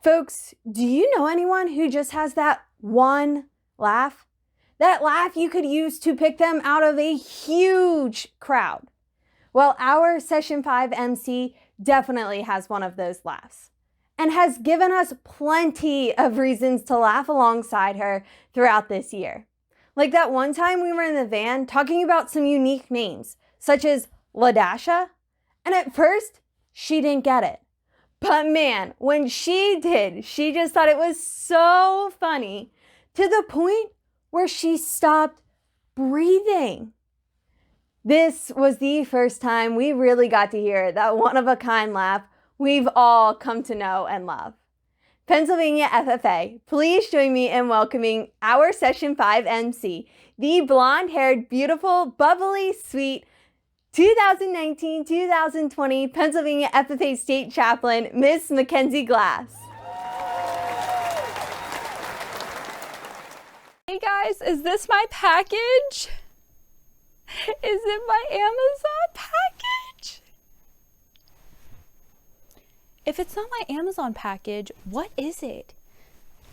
Folks, do you know anyone who just has that one laugh? That laugh you could use to pick them out of a huge crowd. Well, our Session 5 MC definitely has one of those laughs and has given us plenty of reasons to laugh alongside her throughout this year. Like that one time we were in the van talking about some unique names, such as Ladasha, and at first, she didn't get it. But man, when she did, she just thought it was so funny to the point where she stopped breathing. This was the first time we really got to hear that one-of-a-kind laugh we've all come to know and love. Pennsylvania FFA, please join me in welcoming our Session 5 MC, the blonde-haired, beautiful, bubbly, sweet, 2019-2020 Pennsylvania FFA State Chaplain, Miss McKenzie Glass. Hey guys, is this my package? Is it my Amazon package? If it's not my Amazon package, what is it?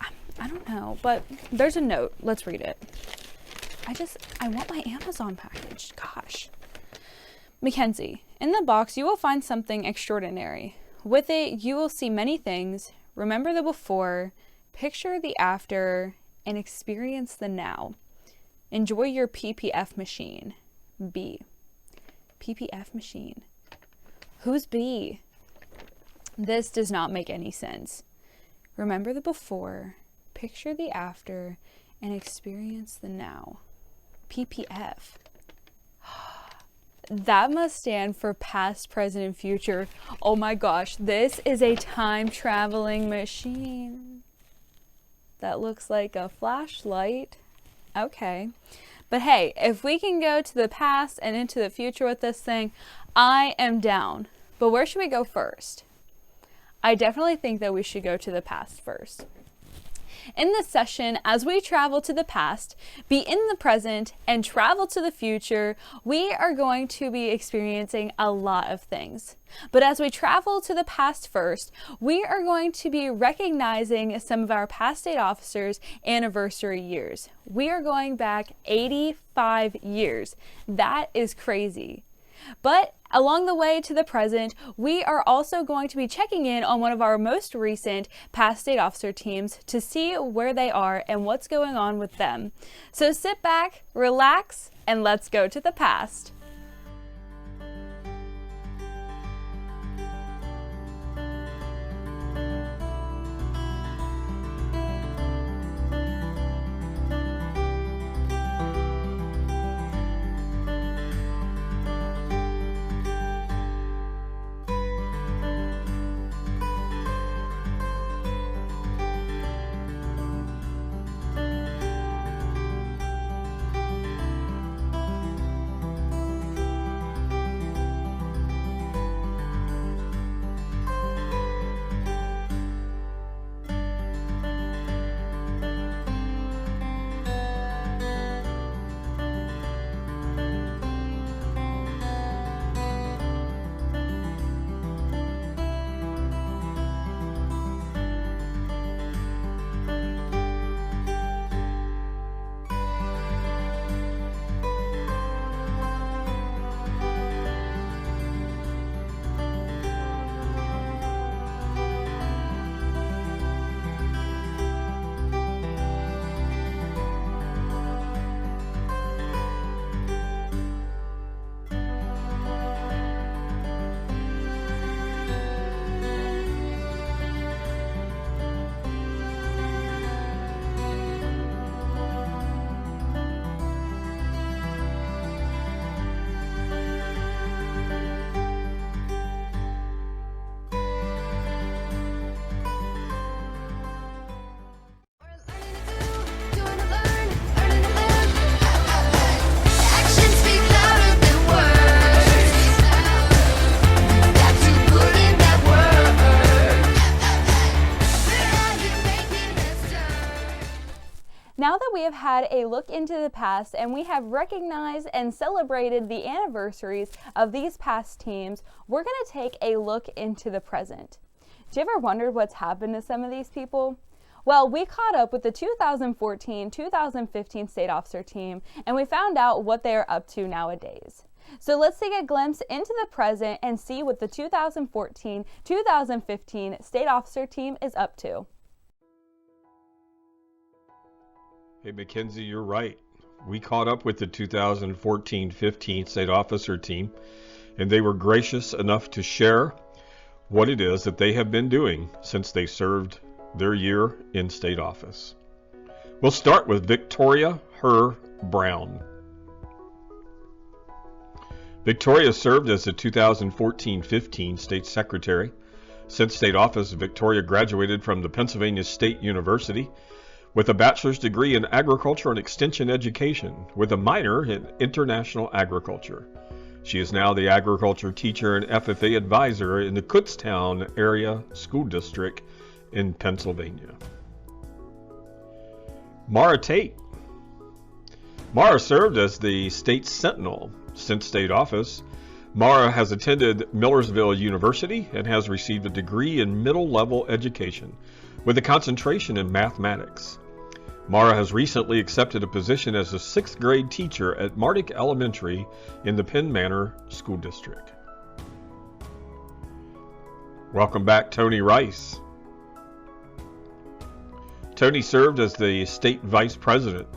I don't know, but there's a note. Let's read it. I want my Amazon package. Gosh. McKenzie, in the box you will find something extraordinary. With it, you will see many things. Remember the before, picture the after, and experience the now. Enjoy your PPF machine. B. PPF machine. Who's B? This does not make any sense. Remember the before, picture the after, and experience the now. PPF. That must stand for past, present, and future. Oh my gosh, this is a time-traveling machine. That looks like a flashlight. Okay. But hey, if we can go to the past and into the future with this thing, I am down. But where should we go first? I definitely think that we should go to the past first. In this session, as we travel to the past, be in the present, and travel to the future, we are going to be experiencing a lot of things. But as we travel to the past first, we are going to be recognizing some of our past state officers' anniversary years. We are going back 85 years. That is crazy. But along the way to the present, we are also going to be checking in on one of our most recent past state officer teams to see where they are and what's going on with them. So sit back, relax, and let's go to the past. Now that we have had a look into the past and we have recognized and celebrated the anniversaries of these past teams, we're going to take a look into the present. Do you ever wondered what's happened to some of these people? Well, we caught up with the 2014-2015 state officer team, and we found out what they are up to nowadays. So let's take a glimpse into the present and see what the 2014-2015 state officer team is up to. Hey, McKenzie, you're right. We caught up with the 2014-15 state officer team, and they were gracious enough to share what it is that they have been doing since they served their year in state office. We'll start with Victoria Brown. Victoria served as the 2014-15 state secretary. Since state office, Victoria graduated from the Pennsylvania State University with a bachelor's degree in agriculture and extension education with a minor in international agriculture. She is now the agriculture teacher and FFA advisor in the Kutztown area school district in Pennsylvania. Mara Tate. Mara served as the state sentinel since state office. Mara has attended Millersville University and has received a degree in middle level education with a concentration in mathematics. Mara has recently accepted a position as a 6th grade teacher at Mardick Elementary in the Penn Manor School District. Welcome back, Tony Rice. Tony served as the state vice president.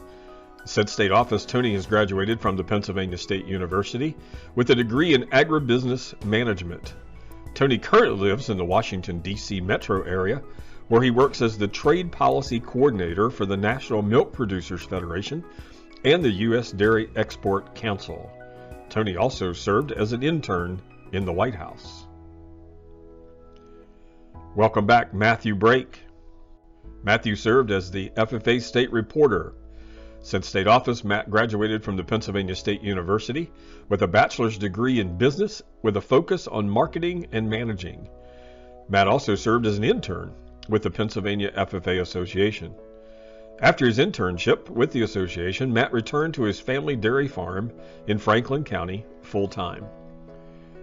Since state office, Tony has graduated from the Pennsylvania State University with a degree in agribusiness management. Tony currently lives in the Washington, D.C. metro area, where he works as the trade policy coordinator for the National Milk Producers Federation and the U.S. Dairy Export Council. Tony also served as an intern in the White House. Welcome back, Matthew Brake. Matthew served as the FFA state reporter. Since state office, Matt graduated from the Pennsylvania State University with a bachelor's degree in business with a focus on marketing and managing. Matt also served as an intern with the Pennsylvania FFA Association. After his internship with the association, Matt returned to his family dairy farm in Franklin County full-time.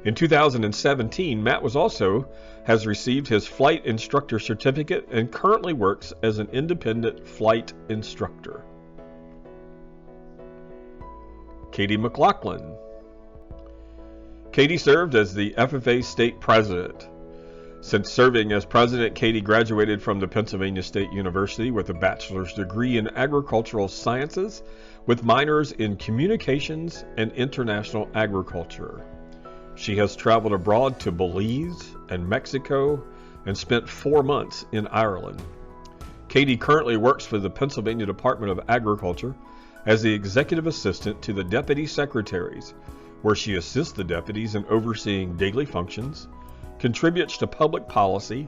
In 2017, Matt has received his flight instructor certificate and currently works as an independent flight instructor. Katie McLaughlin. Katie served as the FFA state president. Since serving as president, Katie graduated from the Pennsylvania State University with a bachelor's degree in agricultural sciences with minors in communications and international agriculture. She has traveled abroad to Belize and Mexico and spent 4 months in Ireland. Katie currently works for the Pennsylvania Department of Agriculture as the executive assistant to the deputy secretaries, where she assists the deputies in overseeing daily functions, contributes to public policy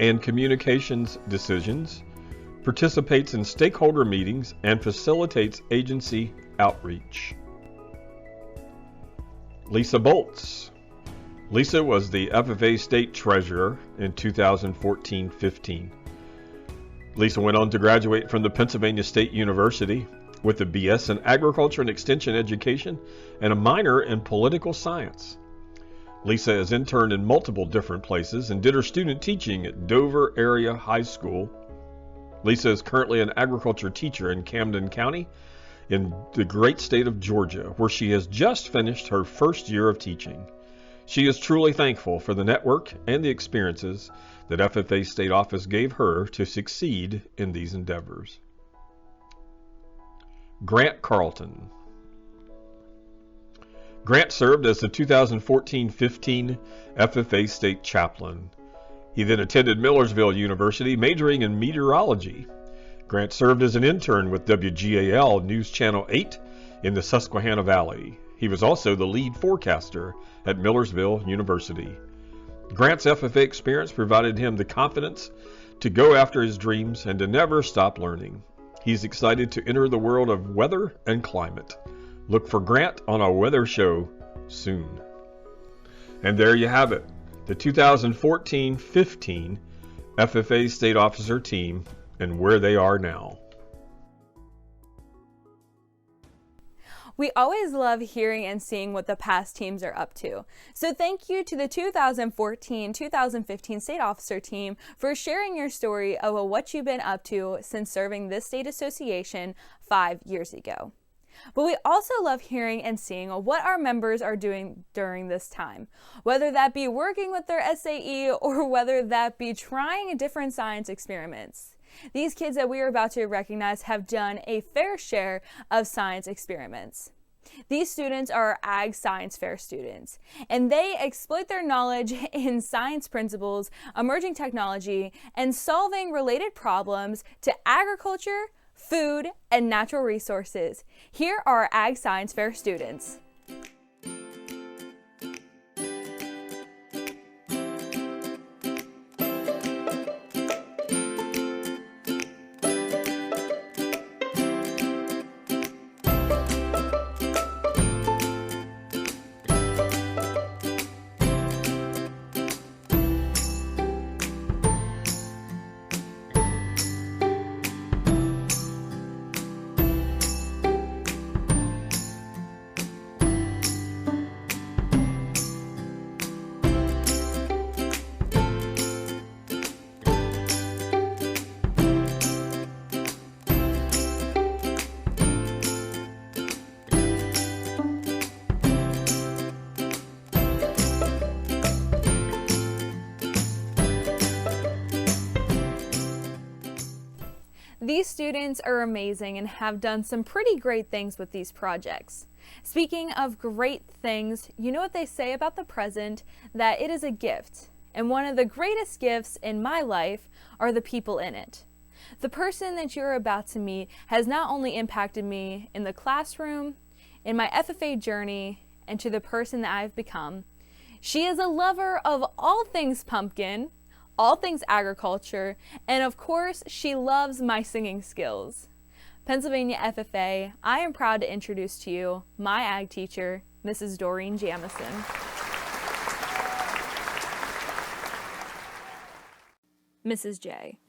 and communications decisions, participates in stakeholder meetings, and facilitates agency outreach. Lisa Boltz. Lisa was the FFA state treasurer in 2014-15. Lisa went on to graduate from the Pennsylvania State University with a BS in Agriculture and Extension Education and a minor in Political Science. Lisa has interned in multiple different places and did her student teaching at Dover Area High School. Lisa is currently an agriculture teacher in Camden County in the great state of Georgia, where she has just finished her first year of teaching. She is truly thankful for the network and the experiences that FFA State Office gave her to succeed in these endeavors. Grant Carlton. Grant served as the 2014-15 FFA State Chaplain. He then attended Millersville University, majoring in meteorology. Grant served as an intern with WGAL News Channel 8 in the Susquehanna Valley. He was also the lead forecaster at Millersville University. Grant's FFA experience provided him the confidence to go after his dreams and to never stop learning. He's excited to enter the world of weather and climate. Look for Grant on our weather show soon. And there you have it, the 2014-15 FFA State Officer team and where they are now. We always love hearing and seeing what the past teams are up to. So thank you to the 2014-2015 state officer team for sharing your story of what you've been up to since serving this state association 5 years ago. But we also love hearing and seeing what our members are doing during this time, whether that be working with their SAE or whether that be trying different science experiments. These kids that we are about to recognize have done a fair share of science experiments. These students are Ag Science Fair students, and they exploit their knowledge in science principles, emerging technology, and solving related problems to agriculture, food, and natural resources. Here are our Ag Science Fair students. These students are amazing and have done some pretty great things with these projects. Speaking of great things, you know what they say about the present, that it is a gift. And one of the greatest gifts in my life are the people in it. The person that you're about to meet has not only impacted me in the classroom, in my FFA journey, and to the person that I've become. She is a lover of all things pumpkin, all things agriculture, and of course, she loves my singing skills. Pennsylvania FFA, I am proud to introduce to you my ag teacher, Mrs. Doreen Jamison. Mrs. J,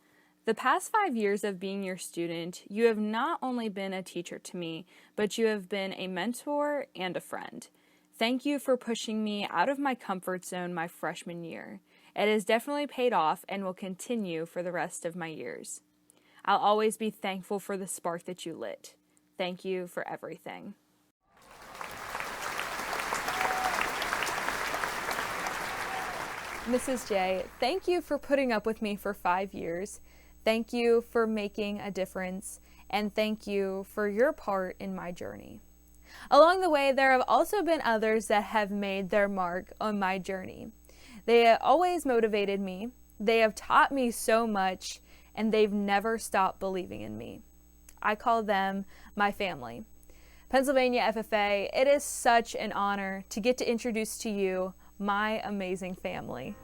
the past 5 years of being your student, you have not only been a teacher to me, but you have been a mentor and a friend. Thank you for pushing me out of my comfort zone my freshman year. It has definitely paid off and will continue for the rest of my years. I'll always be thankful for the spark that you lit. Thank you for everything. Mrs. J, thank you for putting up with me for 5 years. Thank you for making a difference, and thank you for your part in my journey. Along the way, there have also been others that have made their mark on my journey. They have always motivated me, they have taught me so much, and they've never stopped believing in me. I call them my family. Pennsylvania FFA, it is such an honor to get to introduce to you my amazing family.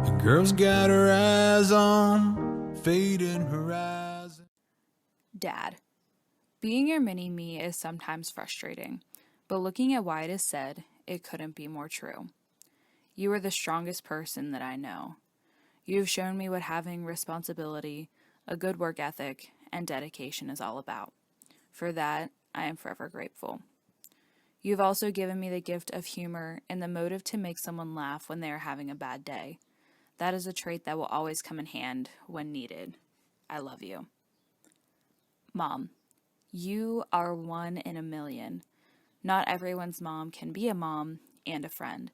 The girl's got her eyes on fading horizon. Dad, being your mini-me is sometimes frustrating, but looking at why it is said, it couldn't be more true. You are the strongest person that I know. You have shown me what having responsibility, a good work ethic, and dedication is all about. For that, I am forever grateful. You have also given me the gift of humor and the motive to make someone laugh when they are having a bad day. That is a trait that will always come in hand when needed. I love you. Mom, you are one in a million. Not everyone's mom can be a mom and a friend,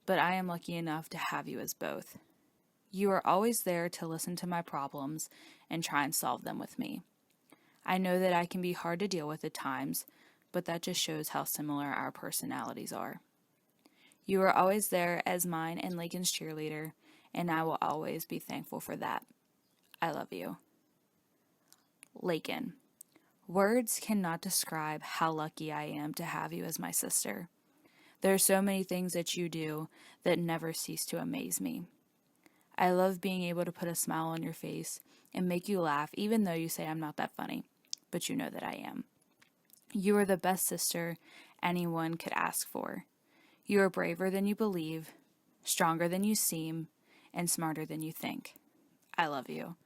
but I am lucky enough to have you as both. You are always there to listen to my problems and try and solve them with me. I know that I can be hard to deal with at times, but that just shows how similar our personalities are. You are always there as mine and Lakin's cheerleader, and I will always be thankful for that. I love you. Lakin, words cannot describe how lucky I am to have you as my sister. There are so many things that you do that never cease to amaze me. I love being able to put a smile on your face and make you laugh even though you say I'm not that funny, but you know that I am. You are the best sister anyone could ask for. You are braver than you believe, stronger than you seem, and smarter than you think. I love you.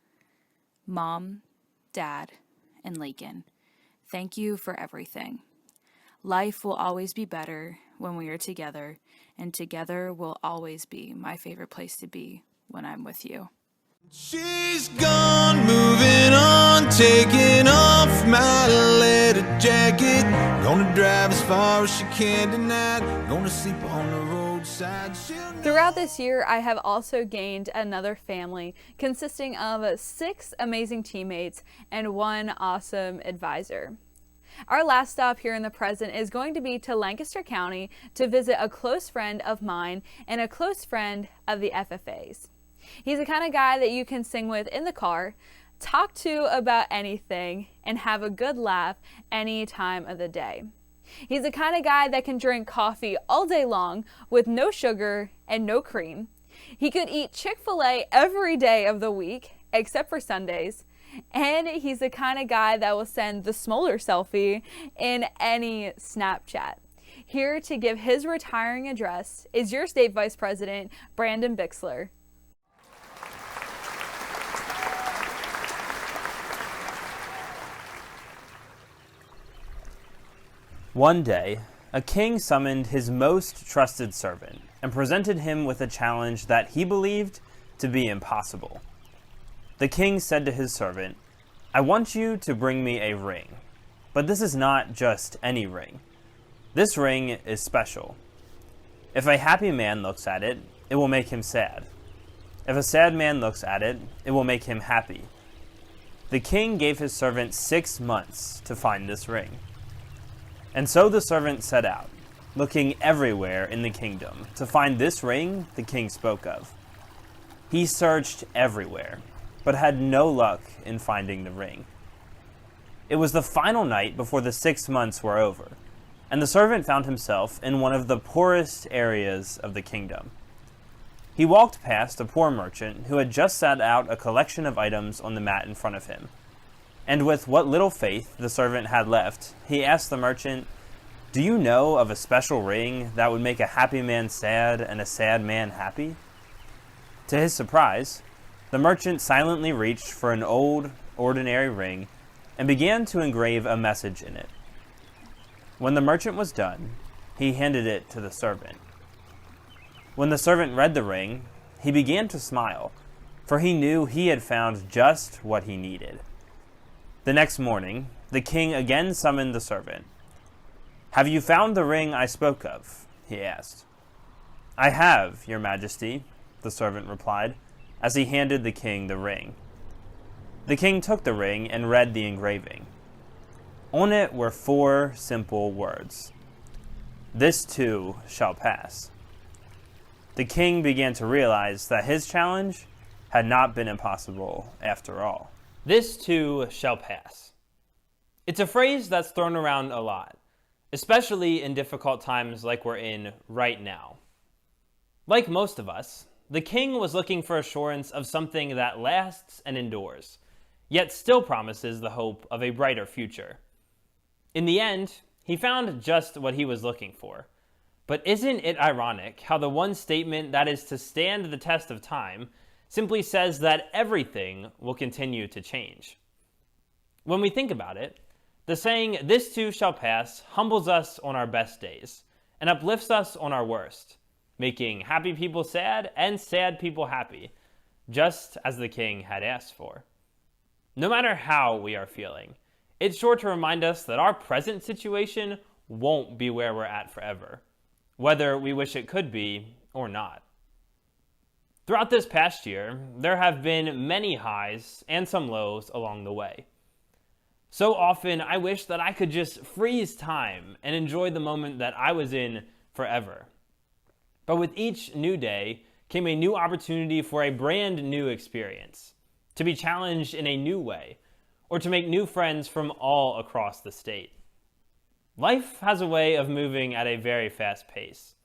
Mom, Dad, and Lakin, thank you for everything. Life will always be better when we are together, and together will always be my favorite place to be when I'm with you. She's gone, moving on, taking off my leather jacket. Gonna drive as far as she can tonight. Gonna sleep on the roadside. Throughout this year, I have also gained another family consisting of 6 amazing teammates and 1 awesome advisor. Our last stop here in the present is going to be to Lancaster County to visit a close friend of mine and a close friend of the FFA's. He's the kind of guy that you can sing with in the car, talk to about anything, and have a good laugh any time of the day. He's the kind of guy that can drink coffee all day long with no sugar and no cream. He could eat Chick-fil-A every day of the week, except for Sundays. And he's the kind of guy that will send the smolar selfie in any Snapchat. Here to give his retiring address is your state vice president, Brandon Bixler. One day, a king summoned his most trusted servant and presented him with a challenge that he believed to be impossible. The king said to his servant, "I want you to bring me a ring, but this is not just any ring. This ring is special. If a happy man looks at it, it will make him sad. If a sad man looks at it, it will make him happy." The king gave his servant 6 months to find this ring. And so the servant set out, looking everywhere in the kingdom to find this ring the king spoke of. He searched everywhere, but had no luck in finding the ring. It was the final night before the 6 months were over, and the servant found himself in one of the poorest areas of the kingdom. He walked past a poor merchant who had just set out a collection of items on the mat in front of him. And with what little faith the servant had left, he asked the merchant, "Do you know of a special ring that would make a happy man sad and a sad man happy?" To his surprise, the merchant silently reached for an old, ordinary ring and began to engrave a message in it. When the merchant was done, he handed it to the servant. When the servant read the ring, he began to smile, for he knew he had found just what he needed. The next morning, the king again summoned the servant. "Have you found the ring I spoke of?" he asked. "I have, your majesty," the servant replied, as he handed the king the ring. The king took the ring and read the engraving. On it were 4 simple words. "This too shall pass." The king began to realize that his challenge had not been impossible after all. This too shall pass. It's a phrase that's thrown around a lot, especially in difficult times like we're in right now. Like most of us, the king was looking for assurance of something that lasts and endures, yet still promises the hope of a brighter future. In the end, he found just what he was looking for. But isn't it ironic how the one statement that is to stand the test of time simply says that everything will continue to change? When we think about it, the saying, "This too shall pass," humbles us on our best days and uplifts us on our worst, making happy people sad and sad people happy, just as the king had asked for. No matter how we are feeling, it's sure to remind us that our present situation won't be where we're at forever, whether we wish it could be or not. Throughout this past year, there have been many highs and some lows along the way. So often, I wish that I could just freeze time and enjoy the moment that I was in forever. But with each new day came a new opportunity for a brand new experience, to be challenged in a new way, or to make new friends from all across the state. Life has a way of moving at a very fast pace.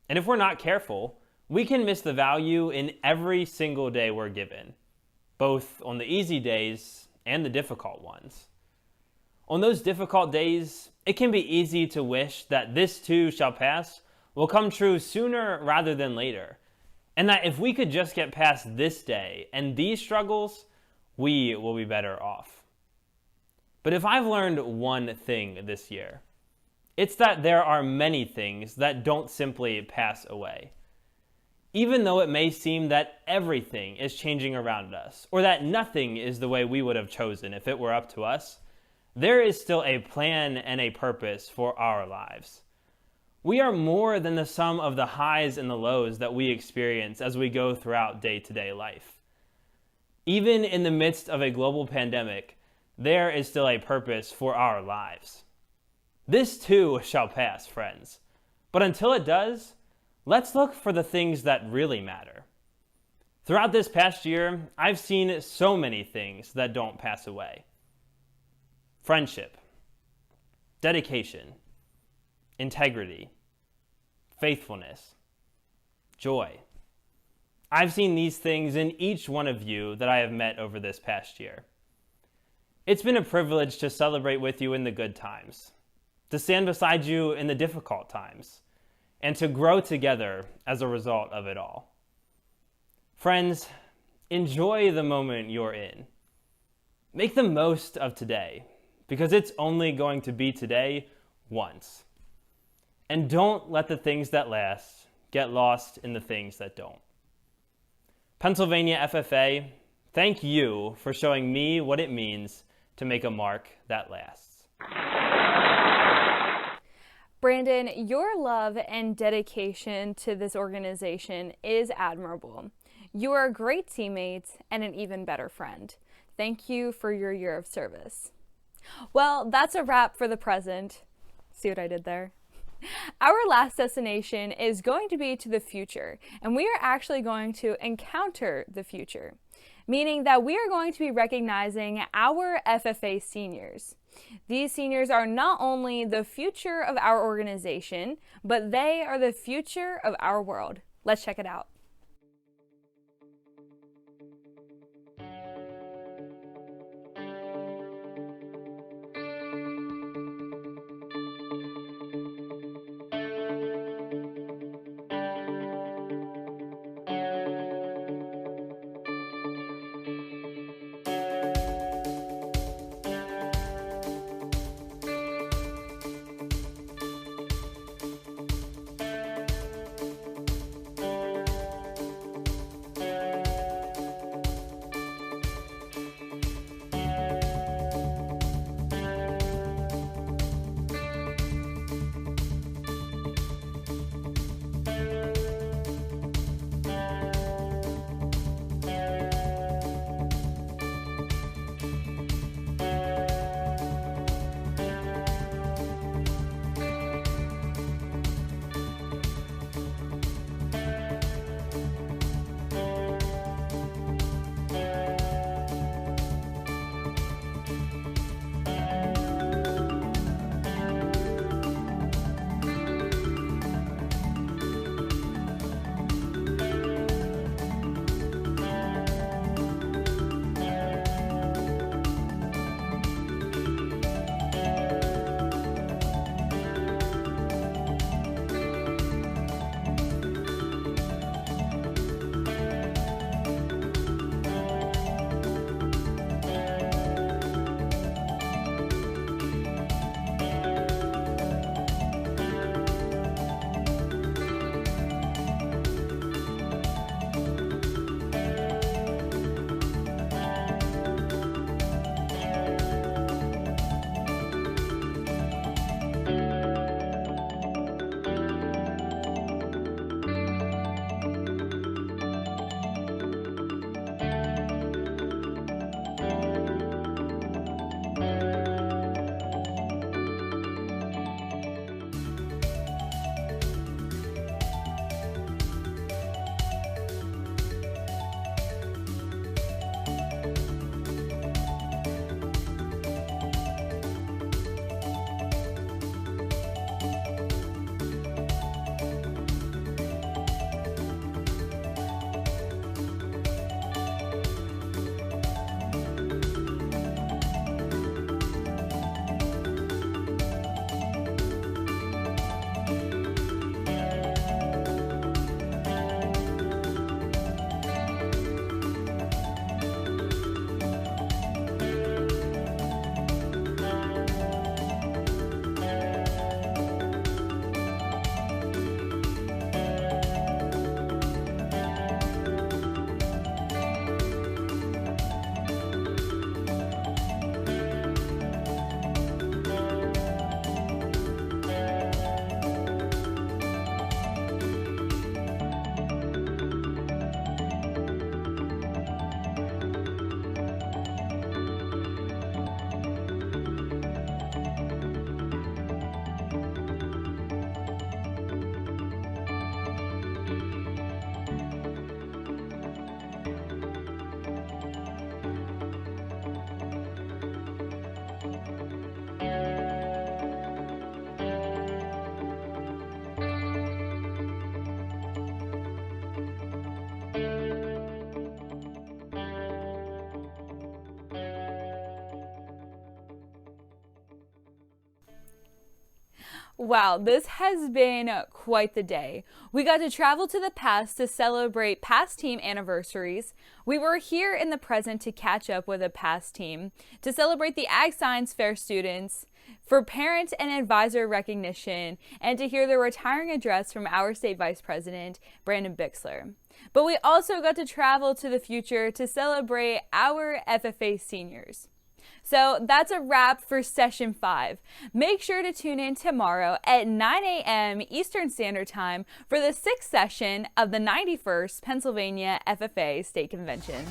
And if we're not careful, we can miss the value in every single day we're given, both on the easy days and the difficult ones. On those difficult days, it can be easy to wish that this too shall pass will come true sooner rather than later, and that if we could just get past this day and these struggles, we will be better off. But if I've learned one thing this year, it's that there are many things that don't simply pass away. Even though it may seem that everything is changing around us, or that nothing is the way we would have chosen if it were up to us, there is still a plan and a purpose for our lives. We are more than the sum of the highs and the lows that we experience as we go throughout day-to-day life. Even in the midst of a global pandemic, there is still a purpose for our lives. This too shall pass, friends. But until it does, let's look for the things that really matter. Throughout this past year, I've seen so many things that don't pass away. Friendship, dedication, integrity, faithfulness, joy. I've seen these things in each one of you that I have met over this past year. It's been a privilege to celebrate with you in the good times, to stand beside you in the difficult times, and to grow together as a result of it all. Friends, enjoy the moment you're in. Make the most of today, because it's only going to be today once. And don't let the things that last get lost in the things that don't. Pennsylvania FFA, thank you for showing me what it means to make a mark that lasts. Brandon, your love and dedication to this organization is admirable. You are a great teammate and an even better friend. Thank you for your year of service. Well, that's a wrap for the present. See what I did there? Our last destination is going to be to the future, and we are actually going to encounter the future, meaning that we are going to be recognizing our FFA seniors. These seniors are not only the future of our organization, but they are the future of our world. Let's check it out. Wow, this has been quite the day. We got to travel to the past to celebrate past team anniversaries. We were here in the present to catch up with a past team, to celebrate the Ag Science Fair students, for parent and advisor recognition, and to hear the retiring address from our state vice president, Brandon Bixler. But we also got to travel to the future to celebrate our FFA seniors. So that's a wrap for Session 5. Make sure to tune in tomorrow at 9 a.m. Eastern Standard Time for the 6th session of the 91st Pennsylvania FFA State Convention.